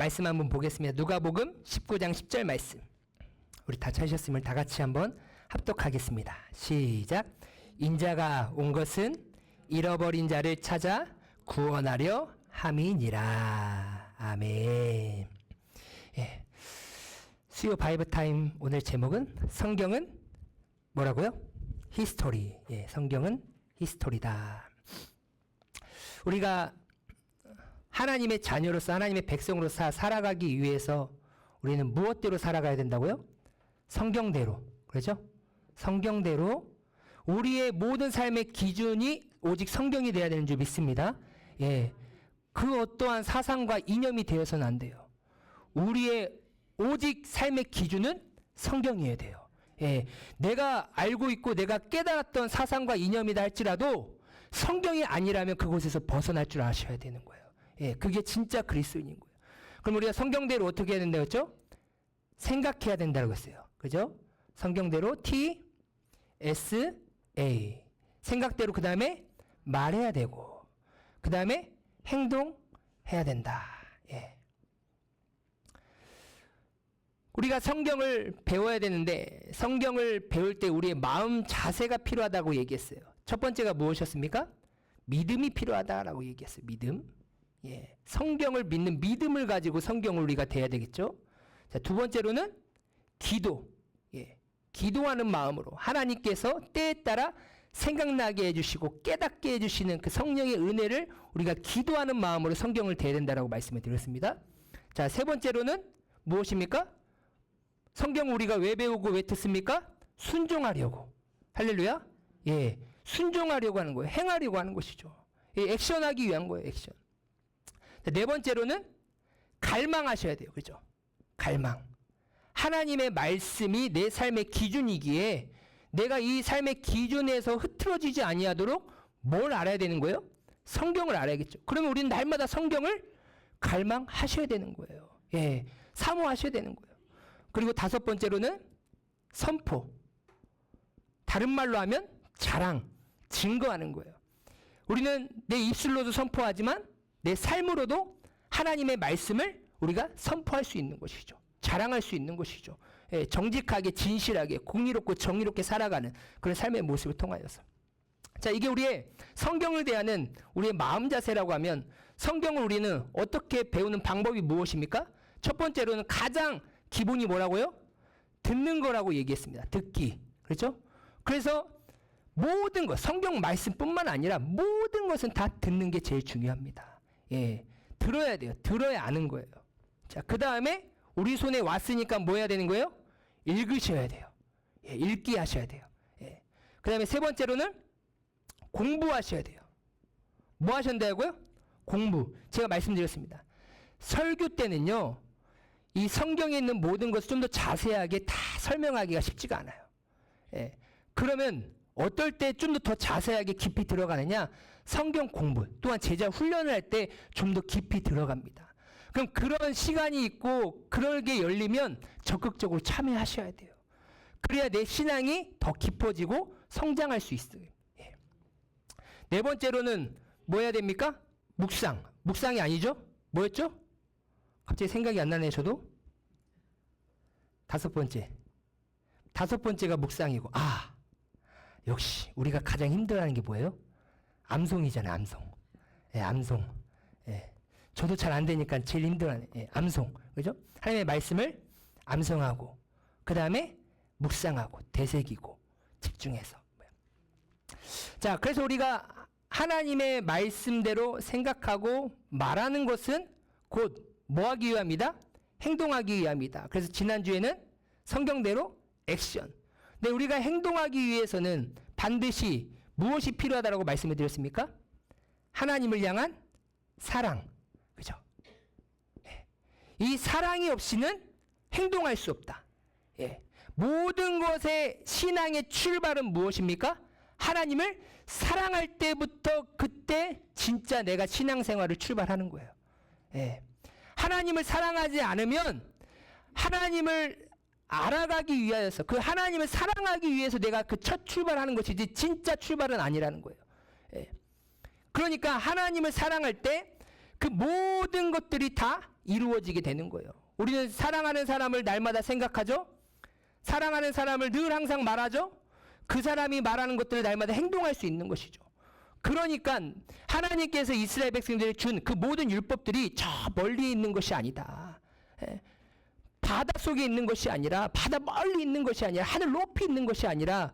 말씀 한번 보겠습니다. 누가복음 19장 10절 말씀. 우리 다 찾으셨으면 다 같이 한번 합독하겠습니다. 시작. 인자가 온 것은 잃어버린 자를 찾아 구원하려 함이니라. 아멘. 예. 수요 바이브 타임 오늘 제목은 성경은 뭐라고요? 히스토리. 예, 성경은 히스토리다. 우리가 하나님의 자녀로서 하나님의 백성으로서 살아가기 위해서 우리는 무엇대로 살아가야 된다고요? 성경대로. 그렇죠? 성경대로 우리의 모든 삶의 기준이 오직 성경이 되어야 되는 줄 믿습니다. 예. 그 어떠한 사상과 이념이 되어서는 안 돼요. 우리의 오직 삶의 기준은 성경이어야 돼요. 예. 내가 알고 있고 내가 깨달았던 사상과 이념이다 할지라도 성경이 아니라면 그곳에서 벗어날 줄 아셔야 되는 거예요. 예. 그게 진짜 그리스도인인 거예요. 그럼 우리가 성경대로 어떻게 해야 된다고 했죠? 생각해야 된다고 했어요. 그죠? 성경대로 T, S, A. 생각대로 그 다음에 말해야 되고, 그 다음에 행동해야 된다. 예. 우리가 성경을 배워야 되는데, 성경을 배울 때 우리의 마음 자세가 필요하다고 얘기했어요. 첫 번째가 무엇이었습니까? 믿음이 필요하다라고 얘기했어요. 믿음. 예. 성경을 믿는 믿음을 가지고 성경을 우리가 대해야 되겠죠? 자, 두 번째로는 기도. 예. 기도하는 마음으로 하나님께서 때에 따라 생각나게 해주시고 깨닫게 해주시는 그 성령의 은혜를 우리가 기도하는 마음으로 성경을 대해야 된다라고 말씀을 드렸습니다. 자, 세 번째로는 무엇입니까? 성경을 우리가 왜 배우고 왜 듣습니까? 순종하려고. 할렐루야? 예. 순종하려고 하는 거예요. 행하려고 하는 것이죠. 예, 액션하기 위한 거예요. 액션. 자, 네 번째로는 갈망하셔야 돼요. 그죠? 갈망. 하나님의 말씀이 내 삶의 기준이기에 내가 이 삶의 기준에서 흐트러지지 아니하도록 뭘 알아야 되는 거예요? 성경을 알아야겠죠. 그러면 우리는 날마다 성경을 갈망하셔야 되는 거예요. 예, 사모하셔야 되는 거예요. 그리고 다섯 번째로는 선포. 다른 말로 하면 자랑, 증거하는 거예요. 우리는 내 입술로도 선포하지만 내 삶으로도 하나님의 말씀을 우리가 선포할 수 있는 것이죠. 자랑할 수 있는 것이죠. 예, 정직하게 진실하게 공의롭고 정의롭게 살아가는 그런 삶의 모습을 통하여서. 자, 이게 우리의 성경을 대하는 우리의 마음 자세라고 하면 성경을 우리는 어떻게 배우는 방법이 무엇입니까? 첫 번째로는 가장 기본이 뭐라고요? 듣는 거라고 얘기했습니다. 듣기. 그렇죠? 그래서 모든 것, 성경 말씀뿐만 아니라 모든 것은 다 듣는 게 제일 중요합니다. 예, 들어야 돼요. 들어야 아는 거예요. 자, 그 다음에 우리 손에 왔으니까 뭐 해야 되는 거예요? 읽으셔야 돼요. 예, 읽기 하셔야 돼요. 예. 그 다음에 세 번째로는 공부하셔야 돼요. 뭐 하신다고요? 공부. 제가 말씀드렸습니다. 설교 때는요, 이 성경에 있는 모든 것을 좀 더 자세하게 다 설명하기가 쉽지가 않아요. 예. 그러면 어떨 때 좀 더 자세하게 깊이 들어가느냐? 성경 공부, 또한 제자 훈련을 할 때 좀 더 깊이 들어갑니다. 그럼 그런 시간이 있고 그러게 열리면 적극적으로 참여하셔야 돼요. 그래야 내 신앙이 더 깊어지고 성장할 수 있어요. 예. 네 번째로는 뭐 해야 됩니까? 묵상. 묵상이 아니죠? 뭐였죠? 갑자기 생각이 안 나네, 저도. 다섯 번째가 묵상이고, 아, 역시 우리가 가장 힘들어하는 게 뭐예요? 암송이잖아요, 암송. 예, 암송. 예. 저도 잘 안 되니까 제일 힘들어하는, 예, 암송. 그죠? 하나님의 말씀을 암송하고, 그 다음에 묵상하고, 되새기고, 집중해서. 자, 그래서 우리가 하나님의 말씀대로 생각하고 말하는 것은 곧 뭐 하기 위함이다? 행동하기 위함이다. 그래서 지난주에는 성경대로 액션. 근데 우리가 행동하기 위해서는 반드시 무엇이 필요하다고 말씀을 드렸습니까? 하나님을 향한 사랑. 그죠? 예. 이 사랑이 없이는 행동할 수 없다. 예. 모든 것의 신앙의 출발은 무엇입니까? 하나님을 사랑할 때부터 그때 진짜 내가 신앙생활을 출발하는 거예요. 예. 하나님을 사랑하지 않으면 하나님을 알아가기 위하여서 그 하나님을 사랑하기 위해서 내가 그 첫 출발하는 것이지 진짜 출발은 아니라는 거예요. 예. 그러니까 하나님을 사랑할 때 그 모든 것들이 다 이루어지게 되는 거예요. 우리는 사랑하는 사람을 날마다 생각하죠. 사랑하는 사람을 늘 항상 말하죠. 그 사람이 말하는 것들을 날마다 행동할 수 있는 것이죠. 그러니까 하나님께서 이스라엘 백성들이 준 그 모든 율법들이 저 멀리 있는 것이 아니다. 바다 속에 있는 것이 아니라, 바다 멀리 있는 것이 아니라, 하늘 높이 있는 것이 아니라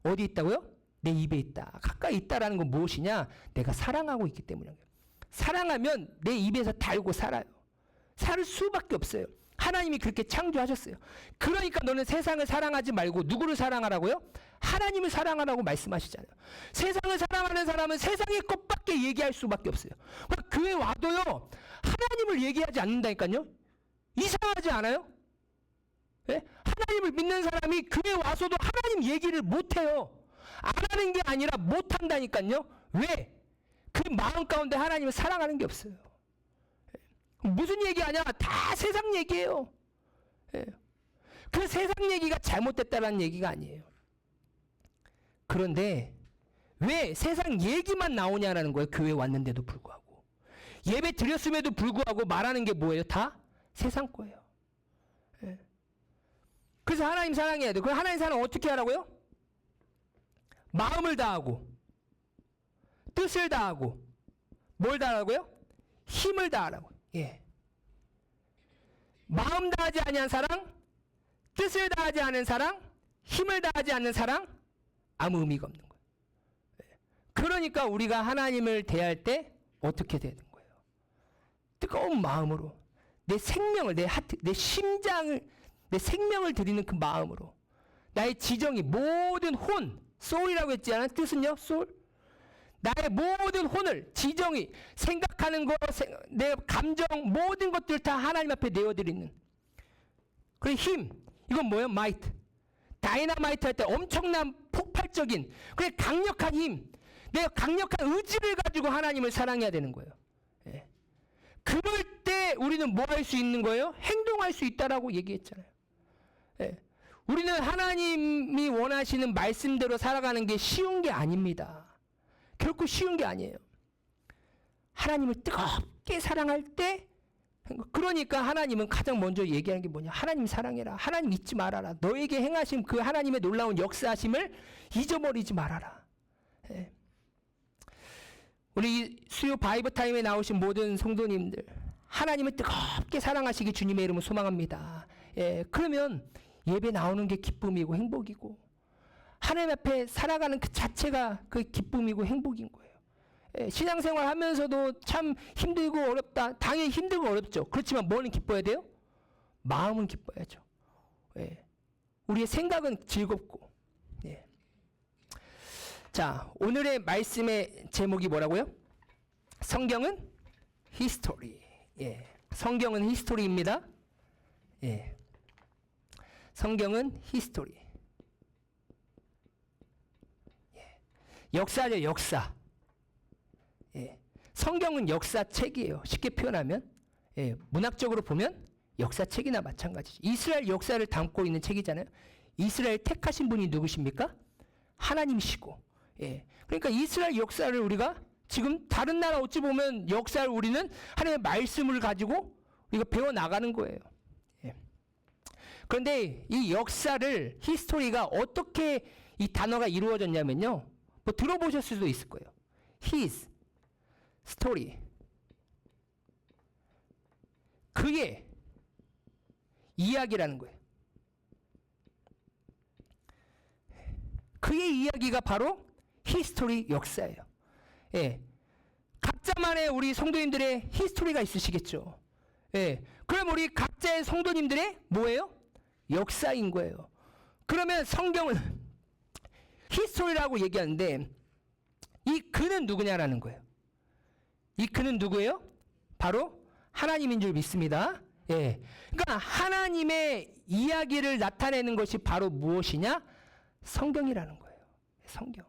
어디 있다고요? 내 입에 있다. 가까이 있다라는 건 무엇이냐? 내가 사랑하고 있기 때문이에요. 사랑하면 내 입에서 달고 살아요. 살 수밖에 없어요. 하나님이 그렇게 창조하셨어요. 그러니까 너는 세상을 사랑하지 말고 누구를 사랑하라고요? 하나님을 사랑하라고 말씀하시잖아요. 세상을 사랑하는 사람은 세상의 것밖에 얘기할 수밖에 없어요. 교회 와도요, 하나님을 얘기하지 않는다니까요. 이상하지 않아요? 네? 하나님을 믿는 사람이 교회 와서도 하나님 얘기를 못해요. 안 하는 게 아니라 못한다니까요. 왜? 그 마음 가운데 하나님을 사랑하는 게 없어요. 무슨 얘기하냐? 다 세상 얘기예요. 그 세상 얘기가 잘못됐다는 얘기가 아니에요. 그런데 왜 세상 얘기만 나오냐라는 거예요. 교회 왔는데도 불구하고. 예배 드렸음에도 불구하고 말하는 게 뭐예요? 다 세상 거예요. 그래서 하나님 사랑해야 돼요. 그 하나님 사랑 어떻게 하라고요? 마음을 다하고, 뜻을 다하고, 뭘 다하라고요? 힘을 다하라고. 예. 마음 다하지 아니한 사랑, 뜻을 다하지 않은 사랑, 힘을 다하지 않는 사랑, 아무 의미가 없는 거예요. 그러니까 우리가 하나님을 대할 때 어떻게 되는 거예요? 뜨거운 마음으로, 내 생명을, 내 하트, 내 심장을, 내 생명을 드리는 그 마음으로, 나의 지정이, 모든 혼, soul이라고 했지 않아요? 뜻은요? soul? 나의 모든 혼을, 지정이, 생각하는 것, 내 감정, 모든 것들 다 하나님 앞에 내어드리는. 그리고 힘, 이건 뭐예요? might. 다이너마이트 할 때 엄청난 폭발적인, 그래 강력한 힘, 내가 강력한 의지를 가지고 하나님을 사랑해야 되는 거예요. 예. 그럴 때 우리는 뭐 할 수 있는 거예요? 행동할 수 있다라고 얘기했잖아요. 예. 우리는 하나님이 원하시는 말씀대로 살아가는 게 쉬운 게 아닙니다. 결코 쉬운 게 아니에요. 하나님을 뜨겁게 사랑할 때, 그러니까 하나님은 가장 먼저 얘기하는 게 뭐냐? 하나님 사랑해라. 하나님 잊지 말아라. 너에게 행하신 그 하나님의 놀라운 역사하심을 잊어버리지 말아라. 예. 우리 수요 바이브 타임에 나오신 모든 성도님들, 하나님을 뜨겁게 사랑하시기 주님의 이름으로 소망합니다. 예. 그러면 예배 나오는 게 기쁨이고 행복이고, 하나님 앞에 살아가는 그 자체가 그 기쁨이고 행복인 거예요. 예, 신앙생활 하면서도 참 힘들고 어렵다. 당연히 힘들고 어렵죠. 그렇지만 뭐는 기뻐야 돼요? 마음은 기뻐야죠. 예, 우리의 생각은 즐겁고. 예. 자, 오늘의 말씀의 제목이 뭐라고요? 성경은 히스토리. 예, 성경은 히스토리입니다. 예, 성경은 히스토리. 역사죠, 역사. 예. 성경은 역사책이에요. 쉽게 표현하면. 예. 문학적으로 보면 역사책이나 마찬가지죠. 이스라엘 역사를 담고 있는 책이잖아요. 이스라엘 택하신 분이 누구십니까? 하나님이시고. 예. 그러니까 이스라엘 역사를 우리가 지금 다른 나라 어찌 보면 역사를 우리는 하나님의 말씀을 가지고 우리가 배워나가는 거예요. 예. 그런데 이 역사를, 히스토리가 어떻게 이 단어가 이루어졌냐면요. 뭐 들어보셨을 수도 있을 거예요. His story. 그의 이야기라는 거예요. 그의 이야기가 바로 히스토리, 역사예요. 예. 각자만의 우리 성도님들의 히스토리가 있으시겠죠. 예. 그럼 우리 각자의 성도님들의 뭐예요? 역사인 거예요. 그러면 성경은 히스토리라고 얘기하는데, 이 그는 누구냐라는 거예요. 이 그는 누구예요? 바로 하나님인 줄 믿습니다. 예. 그러니까 하나님의 이야기를 나타내는 것이 바로 무엇이냐? 성경이라는 거예요. 성경.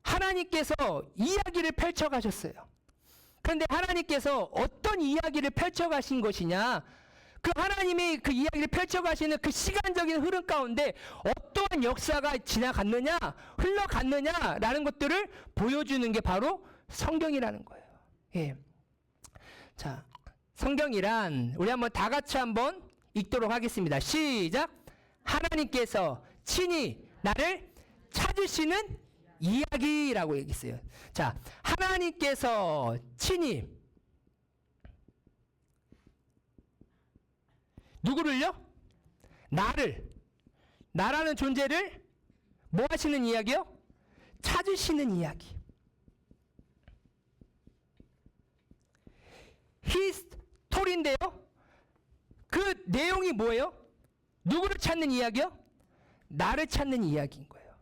하나님께서 이야기를 펼쳐가셨어요. 그런데 하나님께서 어떤 이야기를 펼쳐가신 것이냐? 그 하나님이 그 이야기를 펼쳐가시는 그 시간적인 흐름 가운데 어떠한 역사가 지나갔느냐, 흘러갔느냐라는 것들을 보여주는 게 바로 성경이라는 거예요. 예. 자, 성경이란 우리 한번 다 같이 한번 읽도록 하겠습니다. 시작. 하나님께서 친히 나를 찾으시는 이야기라고 얘기했어요. 자, 하나님께서 친히 누구를요? 나라는 존재를 뭐 하시는 이야기요? 찾으시는 이야기. 히스토리인데요. 그 내용이 뭐예요? 누구를 찾는 이야기요? 나를 찾는 이야기인 거예요.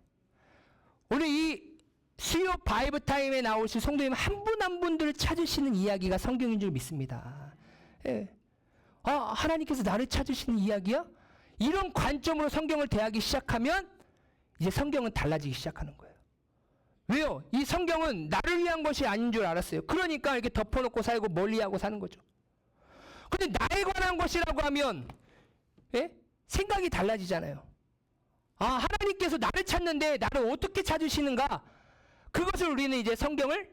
오늘 이 수요 바이브 타임에 나오실 성도님 한 분 한 분들을 찾으시는 이야기가 성경인 줄 믿습니다. 예. 하나님께서 나를 찾으시는 이야기야? 이런 관점으로 성경을 대하기 시작하면 이제 성경은 달라지기 시작하는 거예요. 왜요? 이 성경은 나를 위한 것이 아닌 줄 알았어요. 그러니까 이렇게 덮어놓고 살고 멀리하고 사는 거죠. 근데 나에 관한 것이라고 하면 생각이 달라지잖아요. 하나님께서 나를 찾는데 나를 어떻게 찾으시는가? 그것을 우리는 이제 성경을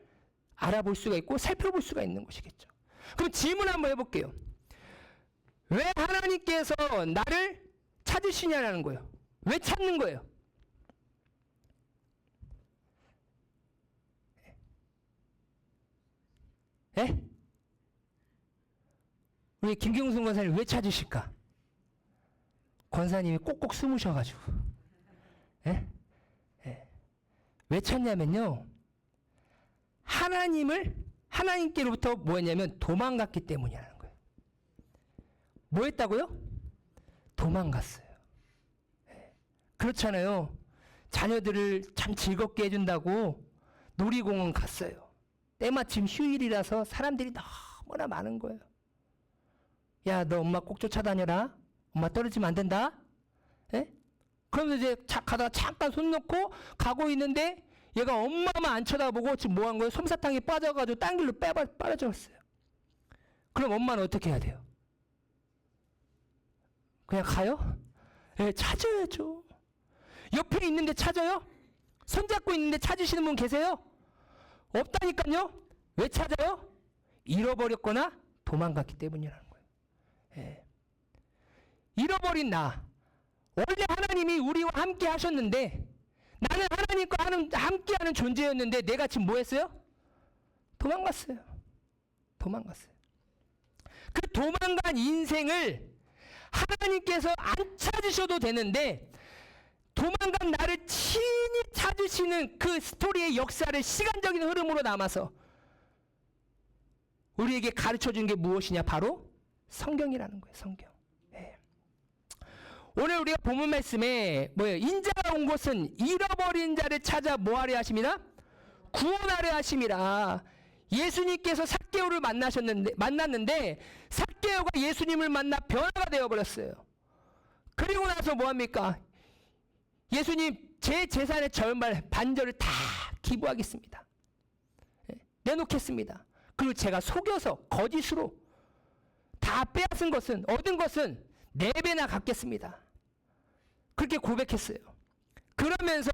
알아볼 수가 있고 살펴볼 수가 있는 것이겠죠. 그럼 질문 한번 해볼게요. 왜 하나님께서 나를 찾으시냐는 거예요. 왜 찾는 거예요? 우리 김경순 권사님 왜 찾으실까? 권사님이 꼭꼭 숨으셔가지고. 왜 찾냐면요. 하나님께로부터 뭐 했냐면 도망갔기 때문이라는 거예요. 뭐 했다고요? 도망갔어요. 그렇잖아요. 자녀들을 참 즐겁게 해준다고 놀이공원 갔어요. 때마침 휴일이라서 사람들이 너무나 많은 거예요. 야, 너 엄마 꼭 쫓아다녀라. 엄마 떨어지면 안 된다. 그러면서 이제 가다가 잠깐 손 놓고 가고 있는데 얘가 엄마만 안 쳐다보고 지금 뭐 한 거예요? 솜사탕에 빠져가지고 딴 길로 빠져버렸어요. 그럼 엄마는 어떻게 해야 돼요? 그냥 가요? 찾아야죠. 옆에 있는데 찾아요? 손잡고 있는데 찾으시는 분 계세요? 없다니까요. 왜 찾아요? 잃어버렸거나 도망갔기 때문이라는 거예요. 잃어버린 나. 원래 하나님이 우리와 함께 하셨는데 나는 하나님과 함께하는 존재였는데 내가 지금 뭐 했어요? 도망갔어요. 그 도망간 인생을 하나님께서 안 찾으셔도 되는데 도망간 나를 친히 찾으시는 그 스토리의 역사를 시간적인 흐름으로 남아서 우리에게 가르쳐준 게 무엇이냐? 바로 성경이라는 거예요. 성경. 오늘 우리가 본문 말씀에 뭐예요? 인자가 온 곳은 잃어버린 자를 찾아 뭐하려 하심이라? 구원하려 하심이라. 예수님께서 삭개오를 만났는데 삭개오가 예수님을 만나 변화가 되어버렸어요. 그리고 나서 뭐합니까? 예수님, 제 재산의 절반 반절을 다 기부하겠습니다. 내놓겠습니다. 그리고 제가 속여서 거짓으로 다 빼앗은 것은, 얻은 것은 4배나 갚겠습니다. 그렇게 고백했어요. 그러면서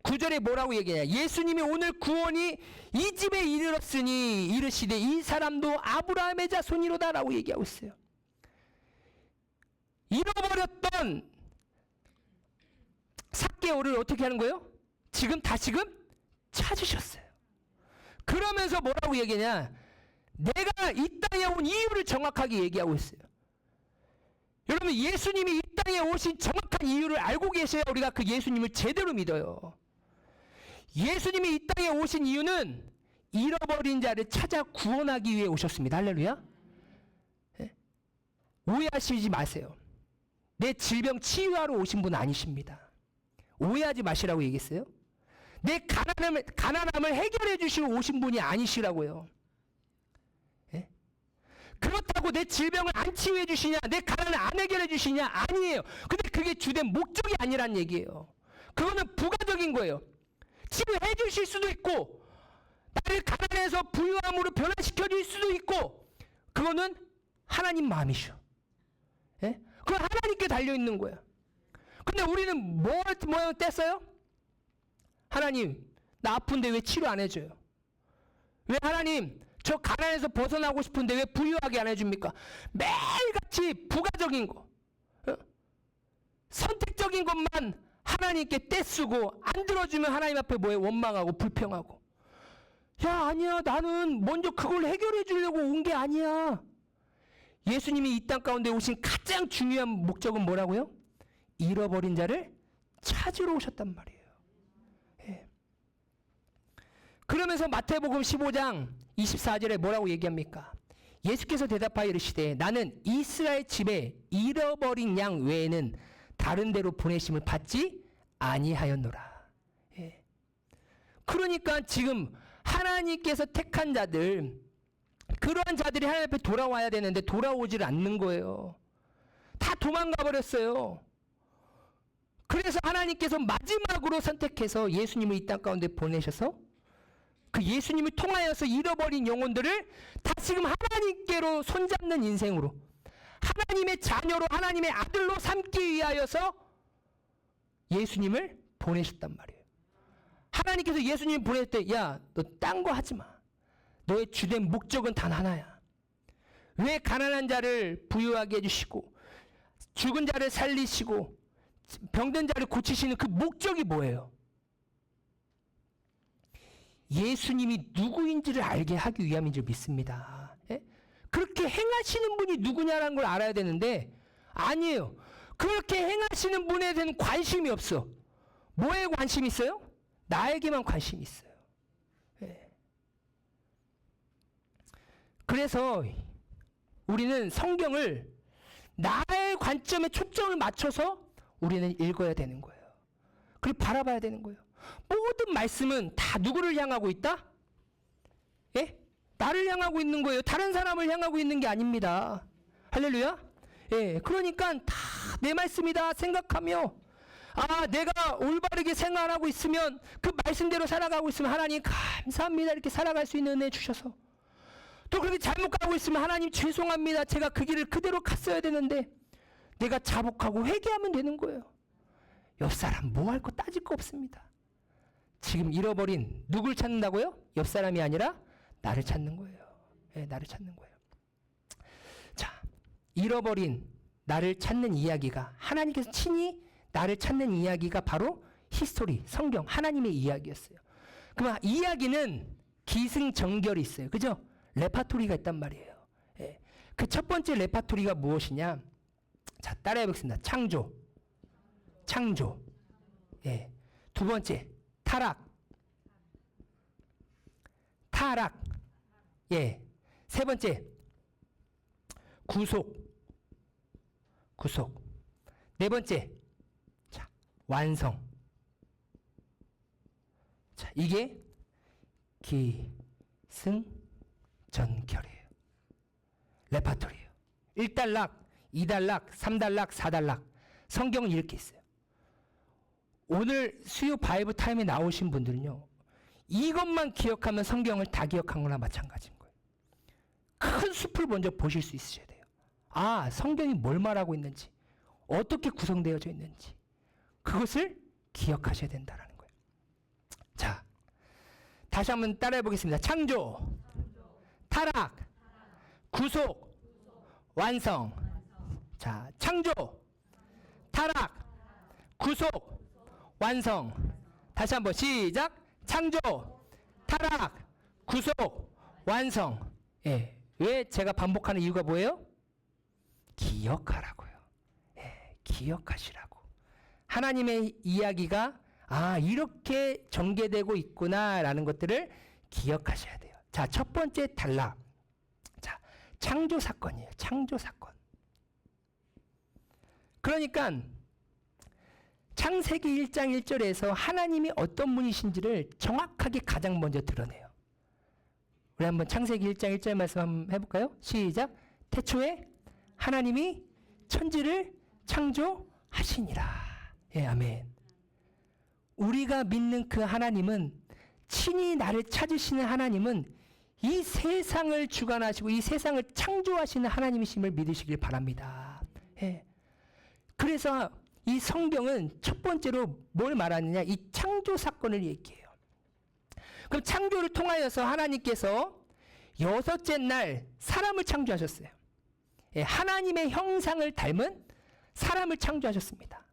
9절에 뭐라고 얘기해요? 예수님이 오늘 구원이 이 집에 이르렀으니 이르시되 이 사람도 아브라함의 자손이로다라고 얘기하고 있어요. 잃어버렸던 삭개오를 어떻게 하는 거예요? 다시금 찾으셨어요. 그러면서 뭐라고 얘기하냐? 내가 이 땅에 온 이유를 정확하게 얘기하고 있어요. 여러분, 예수님이 이 땅에 오신 정확한 이유를 알고 계셔야 우리가 그 예수님을 제대로 믿어요. 예수님이 이 땅에 오신 이유는 잃어버린 자를 찾아 구원하기 위해 오셨습니다. 할렐루야. 오해하시지 마세요. 내 질병 치유하러 오신 분 아니십니다. 오해하지 마시라고 얘기했어요. 내 가난함을 해결해 주시러 오신 분이 아니시라고요. 그렇다고 내 질병을 안 치유해 주시냐, 내 가난을 안 해결해 주시냐? 아니에요. 근데 그게 주된 목적이 아니란 얘기예요. 그거는 부가적인 거예요. 치유해 주실 수도 있고 나를 가난해서 부유함으로 변화시켜 줄 수도 있고 그거는 하나님 마음이셔. 그건 하나님께 달려있는 거야. 근데 우리는 뭘 뗐어요? 하나님, 나 아픈데 왜 치료 안 해줘요? 왜 하나님, 저 가난에서 벗어나고 싶은데 왜 부유하게 안 해줍니까? 매일같이 부가적인 거, 선택적인 것만 하나님께 떼쓰고 안 들어주면 하나님 앞에 뭐해? 원망하고 불평하고. 야, 아니야, 나는 먼저 그걸 해결해 주려고 온 게 아니야. 예수님이 이 땅 가운데 오신 가장 중요한 목적은 뭐라고요? 잃어버린 자를 찾으러 오셨단 말이에요. 예. 그러면서 마태복음 15장 24절에 뭐라고 얘기합니까? 예수께서 대답하여 이르시되 나는 이스라엘 집에 잃어버린 양 외에는 다른 데로 보내심을 받지 아니하였노라. 예. 그러니까 지금 하나님께서 택한 자들, 그러한 자들이 하나님 앞에 돌아와야 되는데 돌아오질 않는 거예요. 다 도망가 버렸어요. 그래서 하나님께서 마지막으로 선택해서 예수님을 이 땅 가운데 보내셔서 그 예수님을 통하여서 잃어버린 영혼들을 다시금 하나님께로 손잡는 인생으로, 하나님의 자녀로, 하나님의 아들로 삼기 위하여서 예수님을 보내셨단 말이에요. 하나님께서 예수님을 보낼 때, 야, 너 딴 거 하지 마. 너의 주된 목적은 단 하나야. 왜 가난한 자를 부유하게 해주시고 죽은 자를 살리시고 병든 자를 고치시는 그 목적이 뭐예요? 예수님이 누구인지를 알게 하기 위함인 줄 믿습니다. 예? 그렇게 행하시는 분이 누구냐라는 걸 알아야 되는데 아니에요. 그렇게 행하시는 분에 대한 관심이 없어. 뭐에 관심이 있어요? 나에게만 관심이 있어요. 예. 그래서 우리는 성경을 나의 관점에 초점을 맞춰서 우리는 읽어야 되는 거예요. 그리고 바라봐야 되는 거예요. 모든 말씀은 다 누구를 향하고 있다? 예? 나를 향하고 있는 거예요. 다른 사람을 향하고 있는 게 아닙니다. 할렐루야? 예. 그러니까 다 내 말씀이다 생각하며, 아, 내가 올바르게 생활하고 있으면, 그 말씀대로 살아가고 있으면 하나님 감사합니다 이렇게 살아갈 수 있는 은혜 주셔서, 또 그렇게 잘못 가고 있으면 하나님 죄송합니다, 제가 그 길을 그대로 갔어야 되는데, 내가 자복하고 회개하면 되는 거예요. 옆 사람 뭐 할 거 따질 거 없습니다. 지금 잃어버린 누굴 찾는다고요? 옆 사람이 아니라 나를 찾는 거예요. 네, 나를 찾는 거예요. 자, 잃어버린 나를 찾는 이야기가, 하나님께서 친히 나를 찾는 이야기가 바로 히스토리, 성경, 하나님의 이야기였어요. 그러면 이야기는 기승전결이 있어요. 그죠? 레파토리가 있단 말이에요. 예. 그 첫 번째 레파토리가 무엇이냐? 자, 따라해 보겠습니다. 창조. 예. 두 번째, 타락. 예. 세 번째, 구속. 네 번째, 자, 완성. 자, 이게 기승전결이에요. 레파토리예요. 1단락, 2단락, 3단락, 4단락. 성경은 이렇게 있어요. 오늘 수요 바이브 타임에 나오신 분들은요, 이것만 기억하면 성경을 다 기억한 거나 마찬가지인 거예요. 큰 숲을 먼저 보실 수 있으셔야 돼요. 아, 성경이 뭘 말하고 있는지, 어떻게 구성되어져 있는지, 그것을 기억하셔야 된다는 거예요. 자, 다시 한번 따라해 보겠습니다. 창조, 타락, 구속, 완성. 자, 창조, 타락, 구속, 완성. 다시 한번 시작. 창조, 타락, 구속, 완성. 예. 왜 제가 반복하는 이유가 뭐예요? 기억하라고요. 예, 기억하시라고. 하나님의 이야기가 이렇게 전개되고 있구나라는 것들을 기억하셔야 돼요. 자, 첫 번째 단락. 자, 창조 사건이에요. 창조 사건. 그러니까 창세기 1장 1절에서 하나님이 어떤 분이신지를 정확하게 가장 먼저 드러내요. 우리 한번 창세기 1장 1절 말씀 한번 해볼까요? 시작. 태초에 하나님이 천지를 창조하시니라. 예, 아멘. 우리가 믿는 그 하나님은, 친히 나를 찾으시는 하나님은 이 세상을 주관하시고 이 세상을 창조하시는 하나님이심을 믿으시길 바랍니다. 예. 그래서 이 성경은 첫 번째로 뭘 말하느냐? 이 창조 사건을 얘기해요. 그럼 창조를 통하여서 하나님께서 6째 날 사람을 창조하셨어요. 예, 하나님의 형상을 닮은 사람을 창조하셨습니다.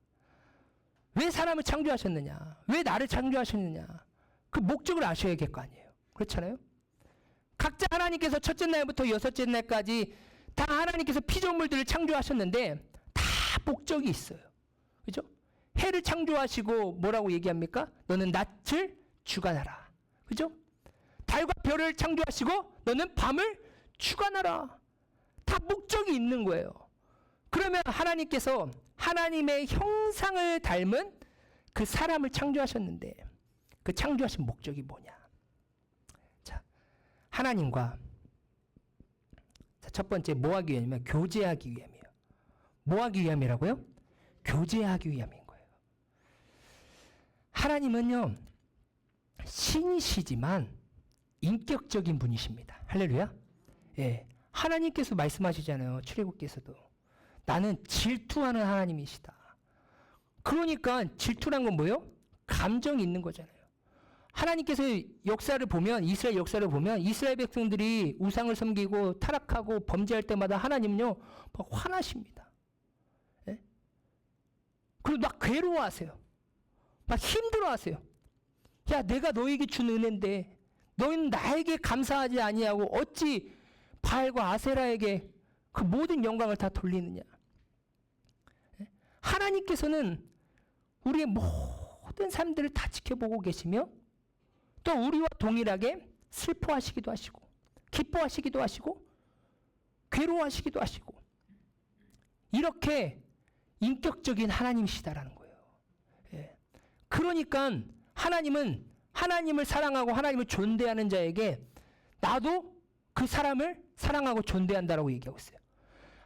왜 사람을 창조하셨느냐? 왜 나를 창조하셨느냐? 그 목적을 아셔야 될 거 아니에요. 그렇잖아요? 각자 하나님께서 첫째 날부터 6째 날까지 다 하나님께서 피조물들을 창조하셨는데 다 목적이 있어요. 그죠? 해를 창조하시고 뭐라고 얘기합니까? 너는 낯을 주관하라. 그죠? 달과 별을 창조하시고 너는 밤을 주관하라. 다 목적이 있는 거예요. 그러면 하나님께서 하나님의 형상을 닮은 그 사람을 창조하셨는데 그 창조하신 목적이 뭐냐? 자, 하나님과 첫 번째 뭐 하기 위함이면 교제하기 위함이에요. 뭐 하기 위함이라고요? 교제하기 위함인 거예요. 하나님은요, 신이시지만 인격적인 분이십니다. 할렐루야. 예. 하나님께서 말씀하시잖아요. 출애굽기에서도. 나는 질투하는 하나님이시다. 그러니까 질투란 건 뭐예요? 감정이 있는 거잖아요. 하나님께서 역사를 보면, 이스라엘 역사를 보면 이스라엘 백성들이 우상을 섬기고 타락하고 범죄할 때마다 하나님은요 막 화나십니다. 예? 그리고 막 괴로워하세요. 막 힘들어하세요. 야, 내가 너에게 준 은혜인데 너희는 나에게 감사하지 아니하고 어찌 바알과 아세라에게 그 모든 영광을 다 돌리느냐. 예? 하나님께서는 우리의 모든 삶들을 다 지켜보고 계시며 또 우리와 동일하게 슬퍼하시기도 하시고 기뻐하시기도 하시고 괴로워하시기도 하시고 이렇게 인격적인 하나님이시다라는 거예요. 예. 그러니까 하나님은 하나님을 사랑하고 하나님을 존대하는 자에게 나도 그 사람을 사랑하고 존대한다라고 얘기하고 있어요.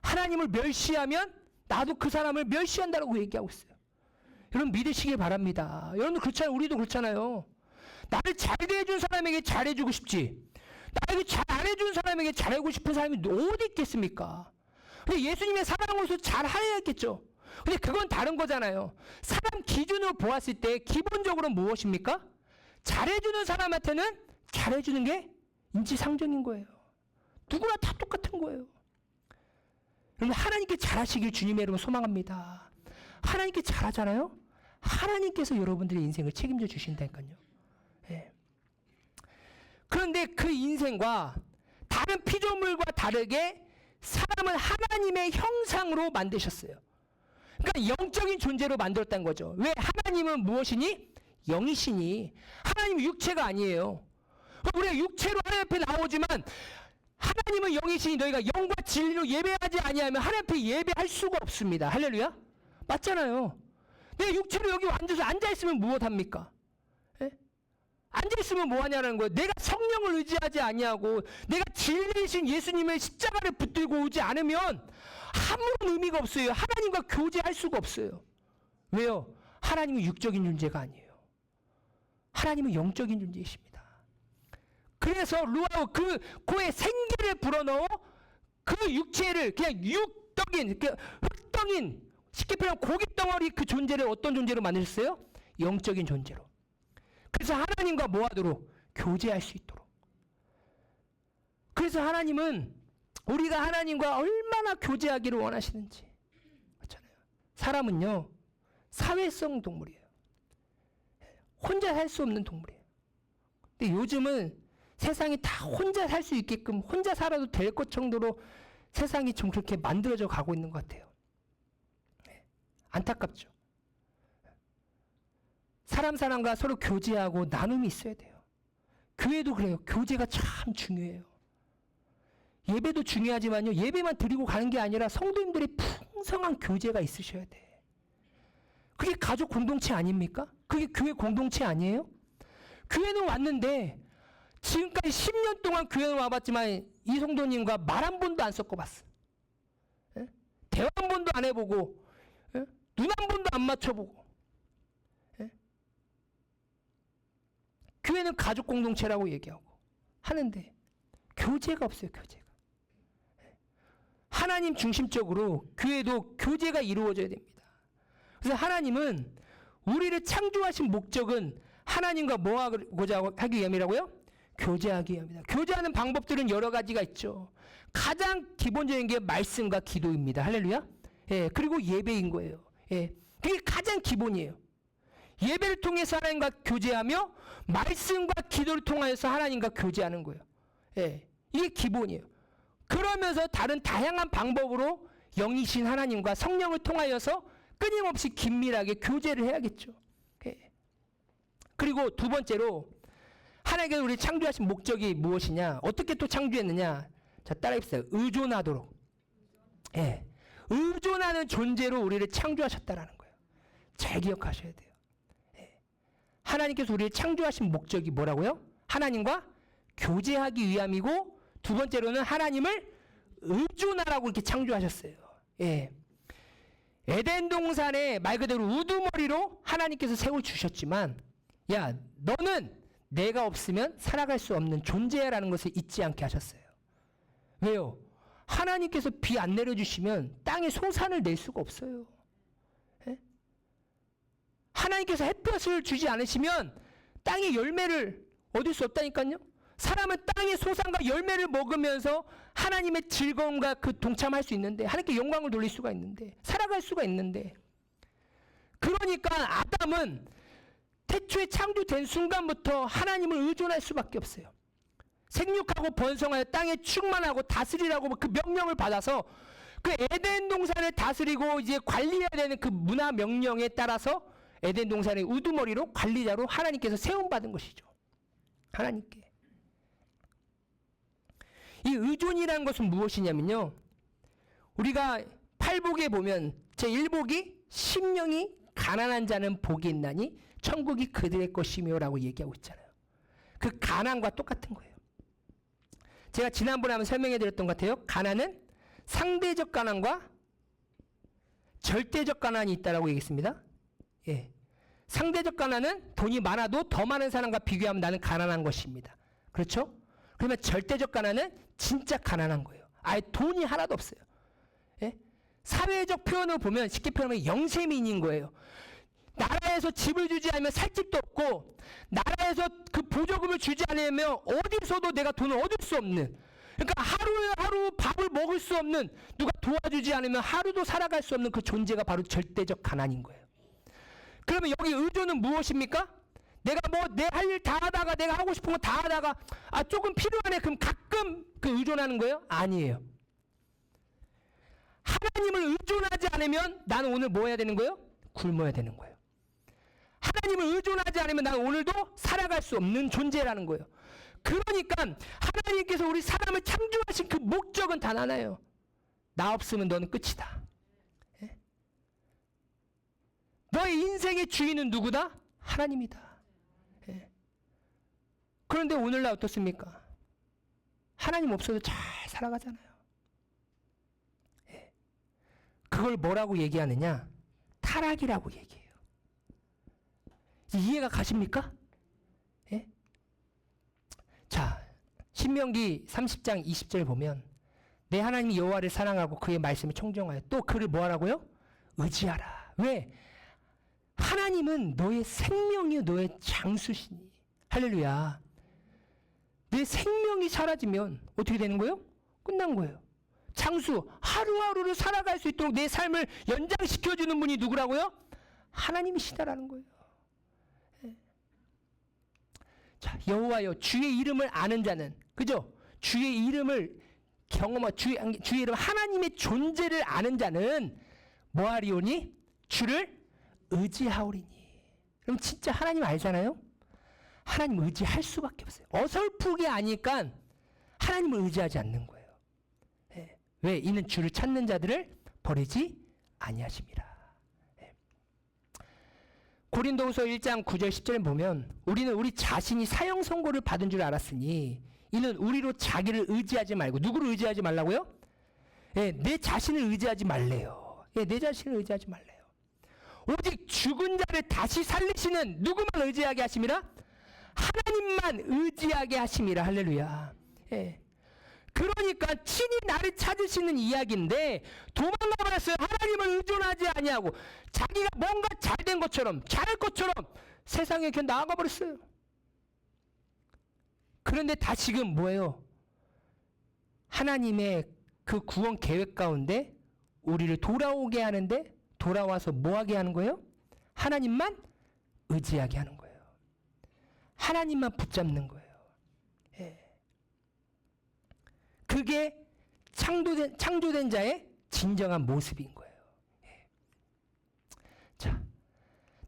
하나님을 멸시하면 나도 그 사람을 멸시한다라고 얘기하고 있어요. 여러분 믿으시길 바랍니다. 여러분도 그렇잖아요. 우리도 그렇잖아요. 나를 잘 대해준 사람에게 잘해주고 싶지. 나에게 잘 안 해준 사람에게 잘하고 싶은 사람이 어디 있겠습니까? 근데 예수님의 사랑으로서 잘하야겠죠. 근데 그건 다른 거잖아요. 사람 기준으로 보았을 때 기본적으로 무엇입니까? 잘해주는 사람한테는 잘해주는 게 인지상정인 거예요. 누구나 다 똑같은 거예요. 여러분 하나님께 잘하시길 주님의 이름으로 소망합니다. 하나님께 잘하잖아요. 하나님께서 여러분들의 인생을 책임져 주신다니까요. 예. 그런데 그 인생과 다른 피조물과 다르게 사람을 하나님의 형상으로 만드셨어요. 그러니까 영적인 존재로 만들었다는 거죠. 왜? 하나님은 무엇이니? 영이시니. 하나님은 육체가 아니에요. 우리가 육체로 하나님 앞에 나오지만 하나님은 영이시니 너희가 영과 진리로 예배하지 아니하면 하나님 앞에 예배할 수가 없습니다. 할렐루야? 맞잖아요. 내가 육체로 여기 앉아있으면 무엇합니까? 예? 앉아있으면 뭐하냐는 거예요. 내가 성령을 의지하지 아니하고 내가 진리이신 예수님의 십자가를 붙들고 오지 않으면 아무런 의미가 없어요. 하나님과 교제할 수가 없어요. 왜요? 하나님은 육적인 존재가 아니에요. 하나님은 영적인 존재이십니다. 그래서 루아우 그의 생기를 불어넣어 그 육체를 그냥 육덕인, 흙덩인, 쉽게 표현하면 고깃덩어리 그 존재를 어떤 존재로 만드셨어요? 영적인 존재로. 그래서 하나님과 뭐하도록? 교제할 수 있도록. 그래서 하나님은 우리가 하나님과 얼마나 교제하기를 원하시는지. 그렇잖아요. 사람은요, 사회성 동물이에요. 혼자 살 수 없는 동물이에요. 근데 요즘은 세상이 다 혼자 살 수 있게끔 혼자 살아도 될 것 정도로 세상이 좀 그렇게 만들어져 가고 있는 것 같아요. 안타깝죠. 사람과 서로 교제하고 나눔이 있어야 돼요. 교회도 그래요. 교제가 참 중요해요. 예배도 중요하지만요. 예배만 드리고 가는 게 아니라 성도님들의 풍성한 교제가 있으셔야 돼. 그게 가족 공동체 아닙니까? 그게 교회 공동체 아니에요? 교회는 왔는데 지금까지 10년 동안 교회는 와봤지만 이 성도님과 말 한 번도 안 섞어봤어. 예? 대화 한 번도 안 해보고 예? 눈 한 번도 안 맞춰보고 예? 교회는 가족 공동체라고 얘기하고 하는데 교제가 없어요. 교제가. 예? 하나님 중심적으로 교회도 교제가 이루어져야 됩니다. 그래서 하나님은 우리를 창조하신 목적은 하나님과 뭐 하고자 하기 위함이라고요? 교제하기 위함이다. 교제하는 방법들은 여러 가지가 있죠. 가장 기본적인 게 말씀과 기도입니다. 할렐루야. 예, 그리고 예배인 거예요. 예, 그게 가장 기본이에요. 예배를 통해서 하나님과 교제하며 말씀과 기도를 통하여서 하나님과 교제하는 거예요. 예, 이게 기본이에요. 그러면서 다른 다양한 방법으로 영이신 하나님과 성령을 통하여서 끊임없이 긴밀하게 교제를 해야겠죠. 예. 그리고 두 번째로 하나님께서 우리 창조하신 목적이 무엇이냐? 어떻게 또 창조했느냐? 자, 따라해보세요. 의존하도록. 예, 의존하는 존재로 우리를 창조하셨다라는 거예요. 잘 기억하셔야 돼요. 예. 하나님께서 우리를 창조하신 목적이 뭐라고요? 하나님과 교제하기 위함이고, 두 번째로는 하나님을 의존하라고 이렇게 창조하셨어요. 예. 에덴 동산에 말 그대로 우두머리로 하나님께서 세워주셨지만, 야, 너는 내가 없으면 살아갈 수 없는 존재야라는 것을 잊지 않게 하셨어요. 왜요? 하나님께서 비 안 내려주시면 땅에 소산을 낼 수가 없어요. 예? 하나님께서 햇볕을 주지 않으시면 땅에 열매를 얻을 수 없다니까요. 사람은 땅의 소산과 열매를 먹으면서 하나님의 즐거움과 그 동참할 수 있는데, 하나님께 영광을 돌릴 수가 있는데, 살아갈 수가 있는데, 그러니까 아담은 태초에 창조된 순간부터 하나님을 의존할 수밖에 없어요. 생육하고 번성하여 땅에 충만하고 다스리라고 그 명령을 받아서 그 에덴 동산을 다스리고 이제 관리해야 되는 그 문화 명령에 따라서 에덴 동산의 우두머리로 관리자로 하나님께서 세움받은 것이죠. 하나님께. 이 의존이라는 것은 무엇이냐면요, 우리가 팔복에 보면 제1복이 심령이 가난한 자는 복이 있나니 천국이 그들의 것이며 라고 얘기하고 있잖아요. 그 가난과 똑같은 거예요. 제가 지난번에 한번 설명해 드렸던 것 같아요. 가난은 상대적 가난과 절대적 가난이 있다라고 얘기했습니다. 예. 상대적 가난은 돈이 많아도 더 많은 사람과 비교하면 나는 가난한 것입니다. 그렇죠? 그러면 절대적 가난은 진짜 가난한 거예요. 아예 돈이 하나도 없어요. 예? 사회적 표현을 보면 쉽게 표현하면 영세민인 거예요. 나라에서 집을 주지 않으면 살 집도 없고, 나라에서 그 보조금을 주지 않으면 어디서도 내가 돈을 얻을 수 없는, 그러니까 하루 밥을 먹을 수 없는, 누가 도와주지 않으면 하루도 살아갈 수 없는 그 존재가 바로 절대적 가난인 거예요. 그러면 여기 의존은 무엇입니까? 내가 뭐 내 할 일 다 하다가, 내가 하고 싶은 거 다 하다가 조금 필요하네, 그럼 가끔 그 의존하는 거예요? 아니에요. 하나님을 의존하지 않으면 나는 오늘 뭐 해야 되는 거예요? 굶어야 되는 거예요. 하나님을 의존하지 않으면 나는 오늘도 살아갈 수 없는 존재라는 거예요. 그러니까 하나님께서 우리 사람을 창조하신 그 목적은 단 하나예요. 나 없으면 너는 끝이다. 예? 너의 인생의 주인은 누구다? 하나님이다. 예. 그런데 오늘날 어떻습니까? 하나님 없어도 잘 살아가잖아요. 예. 그걸 뭐라고 얘기하느냐? 타락이라고 얘기해요. 이해가 가십니까? 예? 자, 신명기 30장 20절 보면 내 하나님 여호와를 사랑하고 그의 말씀을 청정하여 또 그를 뭐하라고요? 의지하라. 왜? 하나님은 너의 생명이요, 너의 장수시니. 할렐루야. 내 생명이 사라지면 어떻게 되는 거예요? 끝난 거예요. 장수, 하루하루를 살아갈 수 있도록 내 삶을 연장시켜주는 분이 누구라고요? 하나님이시다라는 거예요. 예. 자, 여호와여, 주의 이름을 아는 자는, 그죠? 주의 이름을 경험하고 주의 이름, 하나님의 존재를 아는 자는 뭐하리오니? 주를 의지하오리니. 그럼 진짜 하나님 알잖아요? 하나님 의지할 수밖에 없어요. 어설프게 아니까 하나님을 의지하지 않는 거예요. 예. 왜? 이는 주를 찾는 자들을 버리지 아니하심이라. 예. 고린도후서 1장 9절 10절에 보면 우리는 우리 자신이 사형 선고를 받은 줄 알았으니 이는 우리로 자기를 의지하지 말고, 누구를 의지하지 말라고요? 예, 내 자신을 의지하지 말래요. 예, 내 자신을 의지하지 말래요. 오직 죽은 자를 다시 살리시는 누구만 의지하게 하심이라? 하나님만 의지하게 하심이라. 할렐루야. 예. 그러니까 친히 나를 찾으시는 이야기인데 도망가 버렸어요. 하나님을 의존하지 아니하고 자기가 뭔가 잘된 것처럼, 잘할 것처럼 세상에 그냥 나아가 버렸어요. 그런데 다 지금 뭐예요? 하나님의 그 구원 계획 가운데 우리를 돌아오게 하는데 돌아와서 뭐 하게 하는 거예요? 하나님만 의지하게 하는 거예요. 하나님만 붙잡는 거예요. 예. 그게 창조된 자의 진정한 모습인 거예요. 예. 자,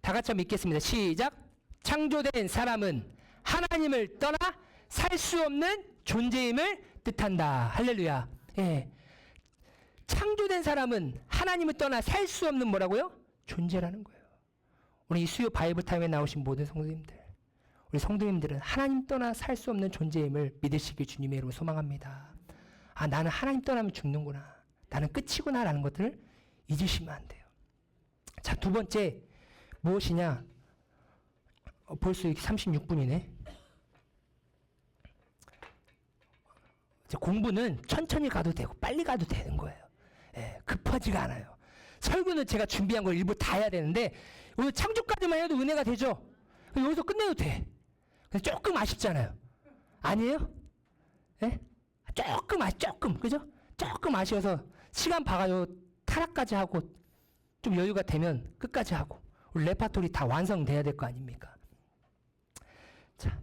다 같이 한번 읽겠습니다. 시작. 창조된 사람은 하나님을 떠나 살 수 없는 존재임을 뜻한다. 할렐루야. 예. 창조된 사람은 하나님을 떠나 살 수 없는 뭐라고요? 존재라는 거예요. 오늘 이 수요 바이블 타임에 나오신 모든 성도님들, 우리 성도님들은 하나님 떠나 살 수 없는 존재임을 믿으시길 주님의 이름으로 소망합니다. 아, 나는 하나님 떠나면 죽는구나. 나는 끝이구나 라는 것들을 잊으시면 안 돼요. 자, 두 번째 무엇이냐? 벌써 이렇게 36분이네. 공부는 천천히 가도 되고 빨리 가도 되는 거예요. 예, 급하지가 않아요. 설교는 제가 준비한 걸 일부 다 해야 되는데 오늘 창조까지만 해도 은혜가 되죠. 여기서 끝내도 돼. 조금 아쉽잖아요. 아니에요? 예? 조금 그죠? 조금 아쉬워서 시간 봐가지고 타락까지 하고 좀 여유가 되면 끝까지 하고 우리 레파토리 다 완성돼야 될 거 아닙니까? 자,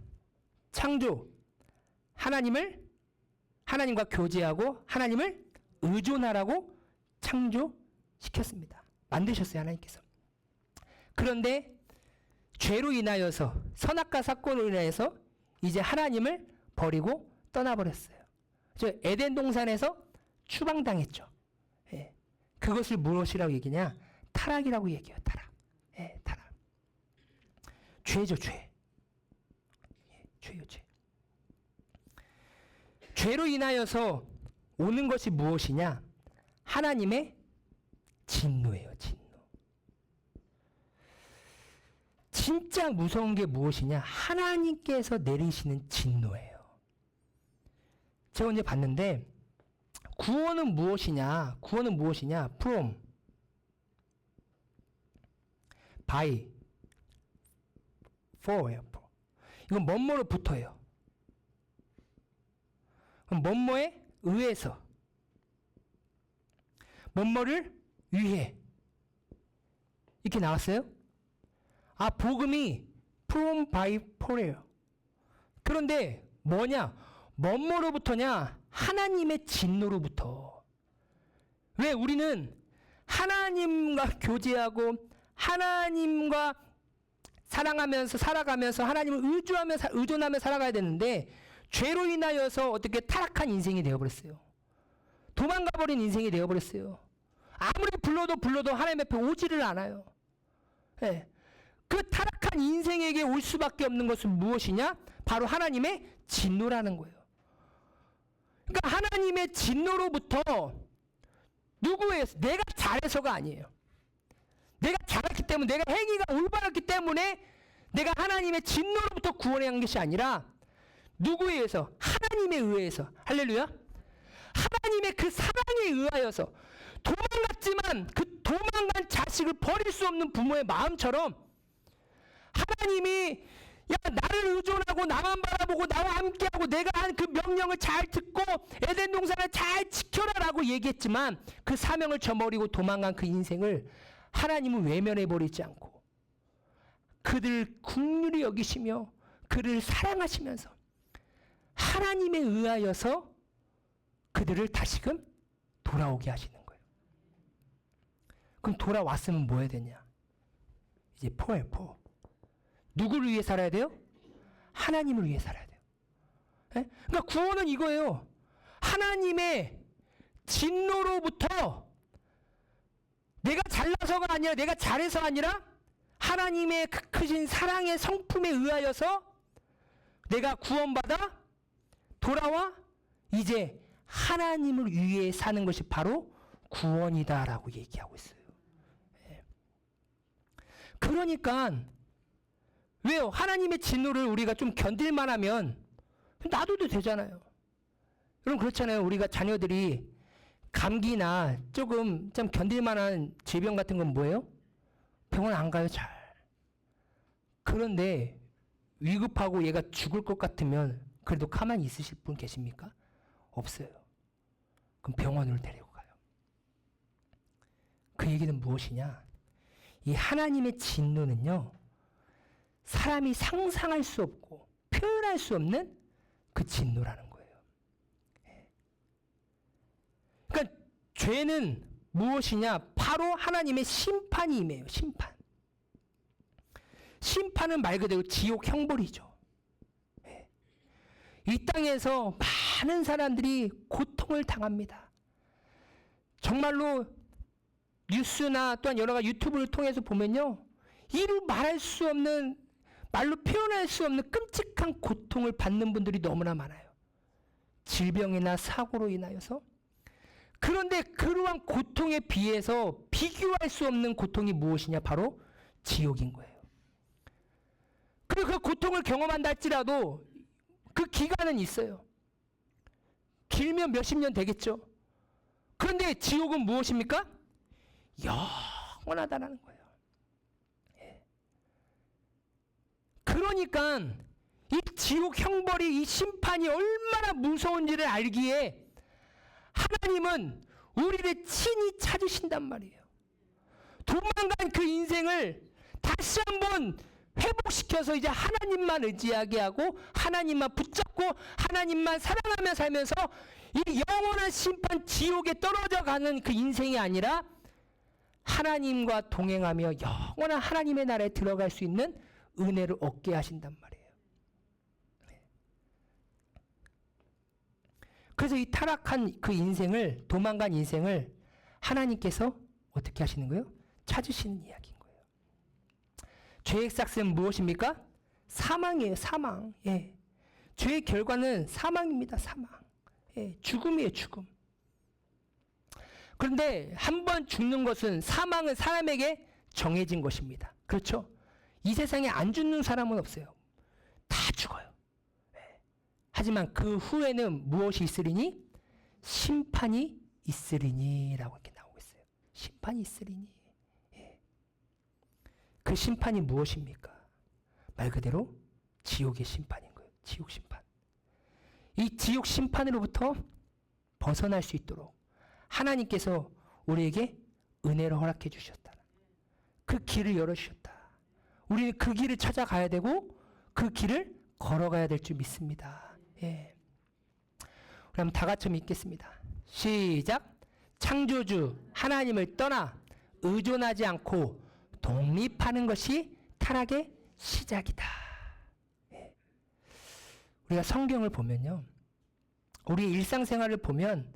창조 하나님과 교제하고 하나님을 의존하라고 창조시켰습니다. 만드셨어요, 하나님께서. 그런데 죄로 인하여서 선악과 사건으로 인하여서 이제 하나님을 버리고 떠나버렸어요. 에덴 동산에서 추방당했죠. 예. 그것을 무엇이라고 얘기냐? 타락이라고 얘기해요. 타락. 예, 타락. 죄죠, 죄. 예, 죄요, 죄. 죄로 인하여서 오는 것이 무엇이냐? 하나님의 진노예요, 진노. 진짜 무서운 게 무엇이냐? 하나님께서 내리시는 진노예요. 제가 언제 봤는데 구원은 무엇이냐? 구원은 무엇이냐? From, by, for예요. 이건 뭐뭐로부터예요. 그럼 뭐뭐에 의해서, 뭐뭐를 위해 이렇게 나왔어요. 아, 복음이 from, by, for예요. 그런데 뭐냐? 뭐뭐로부터냐? 하나님의 진노로부터. 왜? 우리는 하나님과 교제하고 하나님과 사랑하면서 살아가면서 하나님을 의존하며 살아가야 되는데 죄로 인하여서 어떻게 타락한 인생이 되어버렸어요. 도망가버린 인생이 되어버렸어요. 아무리 불러도 하나님 앞에 오지를 않아요. 네. 그 타락한 인생에게 올 수밖에 없는 것은 무엇이냐? 바로 하나님의 진노라는 거예요. 그러니까 하나님의 진노로부터 누구의 내가 잘해서가 아니에요. 내가 잘했기 때문에 내가 행위가 올바랐기 때문에 내가 하나님의 진노로부터 구원해 간 것이 아니라 누구에 의해서? 하나님에 의해서. 할렐루야. 하나님의 그 사랑에 의하여서 도망갔지만 그 도망간 자식을 버릴 수 없는 부모의 마음처럼 하나님이 야, 나를 의존하고 나만 바라보고 나와 함께하고 내가 한 그 명령을 잘 듣고 에덴 동산을 잘 지켜라라고 얘기했지만 그 사명을 저버리고 도망간 그 인생을 하나님은 외면해버리지 않고 그들을 긍휼히 여기시며 그를 사랑하시면서 하나님에 의하여서 그들을 다시금 돌아오게 하시는 거예요. 그럼 돌아왔으면 뭐 해야 되냐? 이제 포예요, 포. 누구를 위해 살아야 돼요? 하나님을 위해 살아야 돼요. 네? 그러니까 구원은 이거예요. 하나님의 진노로부터 내가 잘나서가 아니라 내가 잘해서 아니라 하나님의 그 크신 사랑의 성품에 의하여서 내가 구원받아 돌아와 이제 하나님을 위해 사는 것이 바로 구원이다라고 얘기하고 있어요. 네. 그러니까 왜요? 하나님의 진노를 우리가 좀 견딜만 하면 놔둬도 되잖아요. 여러분 그렇잖아요. 우리가 자녀들이 감기나 조금 좀 견딜만한 질병 같은 건 뭐예요? 병원 안 가요, 잘. 그런데 위급하고 얘가 죽을 것 같으면 그래도 가만히 있으실 분 계십니까? 없어요. 그럼 병원으로 데리고 가요. 그 얘기는 무엇이냐? 이 하나님의 진노는요, 사람이 상상할 수 없고 표현할 수 없는 그 진노라는 거예요. 그러니까 죄는 무엇이냐? 바로 하나님의 심판이 임해요. 심판. 심판은 말 그대로 지옥 형벌이죠. 이 땅에서 많은 사람들이 고통을 당합니다. 정말로 뉴스나 또한 여러 가지 유튜브를 통해서 보면요, 이루 말할 수 없는, 말로 표현할 수 없는 끔찍한 고통을 받는 분들이 너무나 많아요. 질병이나 사고로 인하여서. 그런데 그러한 고통에 비해서 비교할 수 없는 고통이 무엇이냐? 바로 지옥인 거예요. 그리고 그 고통을 경험한다 할지라도 그 기간은 있어요. 길면 몇십 년 되겠죠. 그런데 지옥은 무엇입니까? 영원하다라는 거예요. 그러니까 이 지옥 형벌이, 이 심판이 얼마나 무서운지를 알기에 하나님은 우리를 친히 찾으신단 말이에요. 도망간 그 인생을 다시 한번 회복시켜서 이제 하나님만 의지하게 하고 하나님만 붙잡고 하나님만 사랑하며 살면서 이 영원한 심판 지옥에 떨어져 가는 그 인생이 아니라 하나님과 동행하며 영원한 하나님의 나라에 들어갈 수 있는 은혜를 얻게 하신단 말이에요. 그래서 이 타락한 그 인생을, 도망간 인생을 하나님께서 어떻게 하시는 거예요? 찾으시는 이야기인 거예요. 죄의 싹스는 무엇입니까? 사망이에요. 사망. 예. 죄의 결과는 사망입니다. 사망. 예. 죽음이에요. 죽음. 그런데 한 번 죽는 것은, 사망은 사람에게 정해진 것입니다. 그렇죠? 이 세상에 안 죽는 사람은 없어요. 다 죽어요. 예. 하지만 그 후에는 무엇이 있으리니? 심판이 있으리니 라고 이렇게 나오고 있어요. 심판이 있으리니. 예. 그 심판이 무엇입니까? 말 그대로 지옥의 심판인 거예요. 지옥 심판. 이 지옥 심판으로부터 벗어날 수 있도록 하나님께서 우리에게 은혜를 허락해 주셨다. 그 길을 열어주셨다. 우리는 그 길을 찾아가야 되고 그 길을 걸어가야 될 줄 믿습니다. 예. 우리 한번 다 같이 읽겠습니다. 시작. 창조주 하나님을 떠나 의존하지 않고 독립하는 것이 타락의 시작이다. 예. 우리가 성경을 보면요, 우리 일상생활을 보면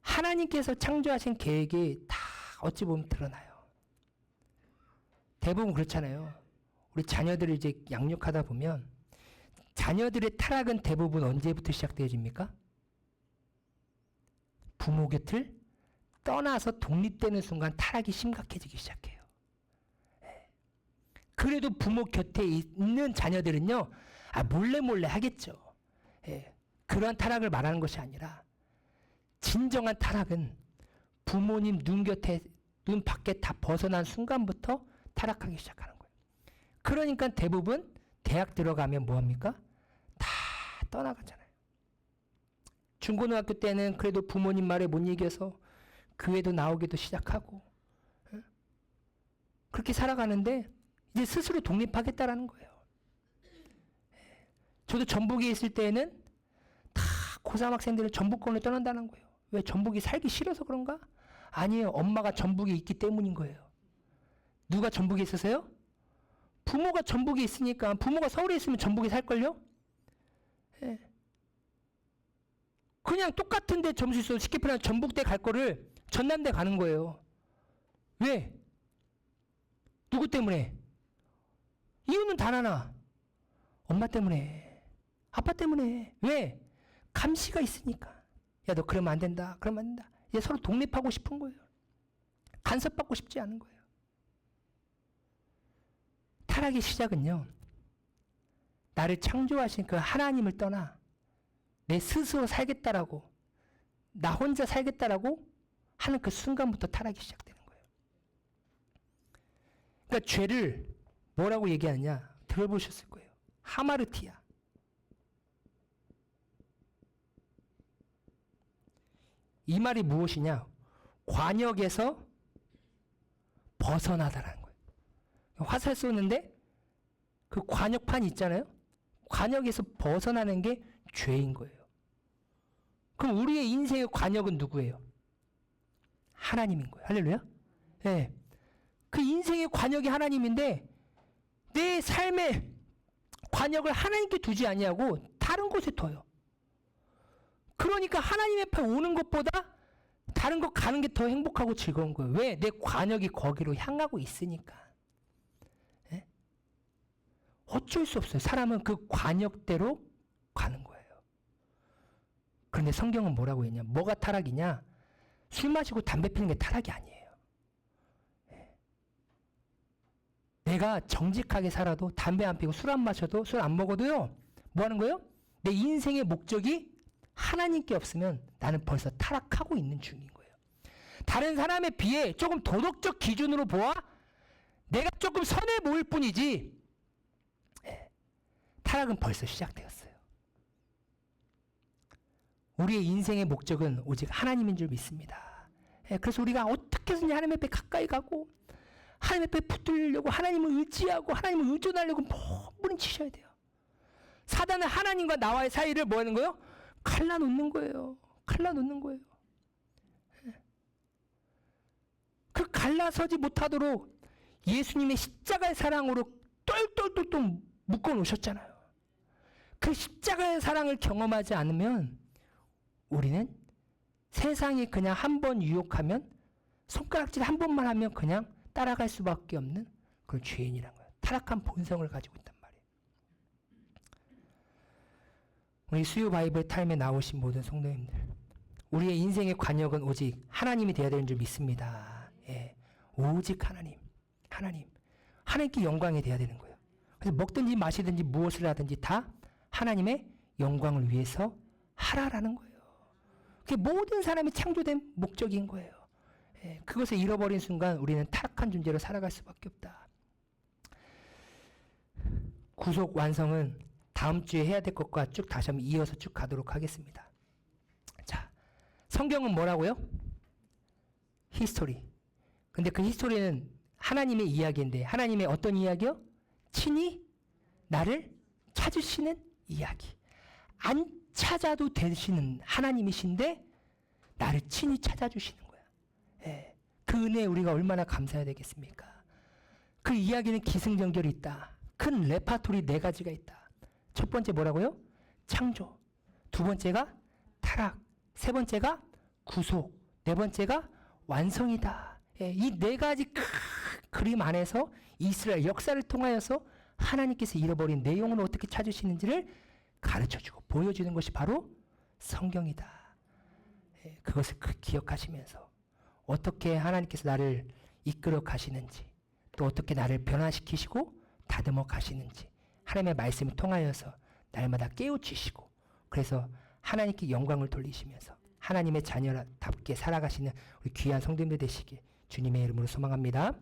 하나님께서 창조하신 계획이 다 어찌 보면 드러나요. 대부분 그렇잖아요. 우리 자녀들을 이제 양육하다 보면 자녀들의 타락은 대부분 언제부터 시작되어집니까? 부모 곁을 떠나서 독립되는 순간 타락이 심각해지기 시작해요. 그래도 부모 곁에 있는 자녀들은요, 몰래 하겠죠. 그러한 타락을 말하는 것이 아니라 진정한 타락은 부모님 눈 밖에 다 벗어난 순간부터 타락하기 시작하는 거예요. 그러니까 대부분 대학 들어가면 뭐합니까? 다 떠나가잖아요. 중고등학교 때는 그래도 부모님 말에 못 이겨서 교회도 나오기도 시작하고, 그렇게 살아가는데 이제 스스로 독립하겠다라는 거예요. 저도 전북에 있을 때에는 다 고3 학생들은 전북권을 떠난다는 거예요. 왜? 전북이 살기 싫어서 그런가? 아니에요. 엄마가 전북에 있기 때문인 거예요. 누가 전북에 있어서요? 부모가 전북에 있으니까. 부모가 서울에 있으면 전북에 살걸요? 예. 그냥 똑같은데 점수 있어도 쉽게 표현하면 전북대 갈 거를 전남대 가는 거예요. 왜? 누구 때문에? 이유는 단 하나. 엄마 때문에. 아빠 때문에. 왜? 감시가 있으니까. 야, 너 그러면 안 된다. 그러면 안 된다. 이제 서로 독립하고 싶은 거예요. 간섭받고 싶지 않은 거예요. 타락의 시작은요, 나를 창조하신 그 하나님을 떠나 내 스스로 살겠다라고, 나 혼자 살겠다라고 하는 그 순간부터 타락이 시작되는 거예요. 그러니까 죄를 뭐라고 얘기하느냐 들어보셨을 거예요. 하마르티아. 이 말이 무엇이냐? 관역에서 벗어나다라는 거예요. 화살 쏘는데 그 관역판 있잖아요. 관역에서 벗어나는 게 죄인 거예요. 그럼 우리의 인생의 관역은 누구예요? 하나님인 거예요. 할렐루야? 네. 그 인생의 관역이 하나님인데 내 삶의 관역을 하나님께 두지 아니하고 다른 곳에 둬요. 그러니까 하나님 앞에 오는 것보다 다른 거 가는 게 더 행복하고 즐거운 거예요. 왜? 내 관역이 거기로 향하고 있으니까. 네? 어쩔 수 없어요. 사람은 그 관역대로 가는 거예요. 그런데 성경은 뭐라고 했냐? 뭐가 타락이냐? 술 마시고 담배 피는 게 타락이 아니에요. 네. 내가 정직하게 살아도 담배 안 피고 술 안 마셔도 술 안 먹어도요. 뭐 하는 거예요? 내 인생의 목적이 하나님께 없으면 나는 벌써 타락하고 있는 중인 거예요. 다른 사람에 비해 조금 도덕적 기준으로 보아 내가 조금 선해 보일 뿐이지 타락은 벌써 시작되었어요. 우리의 인생의 목적은 오직 하나님인 줄 믿습니다. 그래서 우리가 어떻게 해서든지 하나님 앞에 가까이 가고 하나님 앞에 붙들려고 하나님을 의지하고 하나님을 의존하려고 몸부림치셔야 돼요. 사단은 하나님과 나와의 사이를 뭐 하는 거예요? 갈라놓는 거예요. 갈라놓는 거예요. 그 갈라서지 못하도록 예수님의 십자가의 사랑으로 똘똘똘똘 묶어놓으셨잖아요. 그 십자가의 사랑을 경험하지 않으면 우리는 세상이 그냥 한 번 유혹하면 손가락질 한 번만 하면 그냥 따라갈 수밖에 없는 그런 죄인이란 거예요. 타락한 본성을 가지고 있단 말이에요. 우리 수요 바이블 타임에 나오신 모든 성도님들, 우리의 인생의 관역은 오직 하나님이 되어야 되는 줄 믿습니다. 예, 오직 하나님께 영광이 되어야 되는 거예요. 그래서 먹든지 마시든지 무엇을 하든지 다 하나님의 영광을 위해서 하라라는 거예요. 그게 모든 사람이 창조된 목적인 거예요. 예, 그것을 잃어버린 순간 우리는 타락한 존재로 살아갈 수밖에 없다. 구속 완성은 다음 주에 해야 될 것과 쭉 다시 한번 이어서 쭉 가도록 하겠습니다. 자, 성경은 뭐라고요? 히스토리. 근데 그 히스토리는 하나님의 이야기인데 하나님의 어떤 이야기요? 친히 나를 찾으시는 이야기. 안 찾아도 되시는 하나님이신데 나를 친히 찾아주시는 거야. 예, 그 은혜에 우리가 얼마나 감사해야 되겠습니까? 그 이야기는 기승전결이 있다. 큰 레파토리 4가지가 있다. 첫 번째 뭐라고요? 창조. 두 번째가 타락. 세 번째가 구속. 네 번째가 완성이다. 예, 이 4가지 큰 그림 안에서 이스라엘 역사를 통하여서 하나님께서 잃어버린 내 영혼을 어떻게 찾으시는지를 가르쳐주고 보여주는 것이 바로 성경이다. 예, 그것을 기억하시면서 어떻게 하나님께서 나를 이끌어 가시는지 또 어떻게 나를 변화시키시고 다듬어 가시는지 하나님의 말씀을 통하여서 날마다 깨우치시고 그래서 하나님께 영광을 돌리시면서 하나님의 자녀답게 살아가시는 우리 귀한 성도님들 되시길 주님의 이름으로 소망합니다.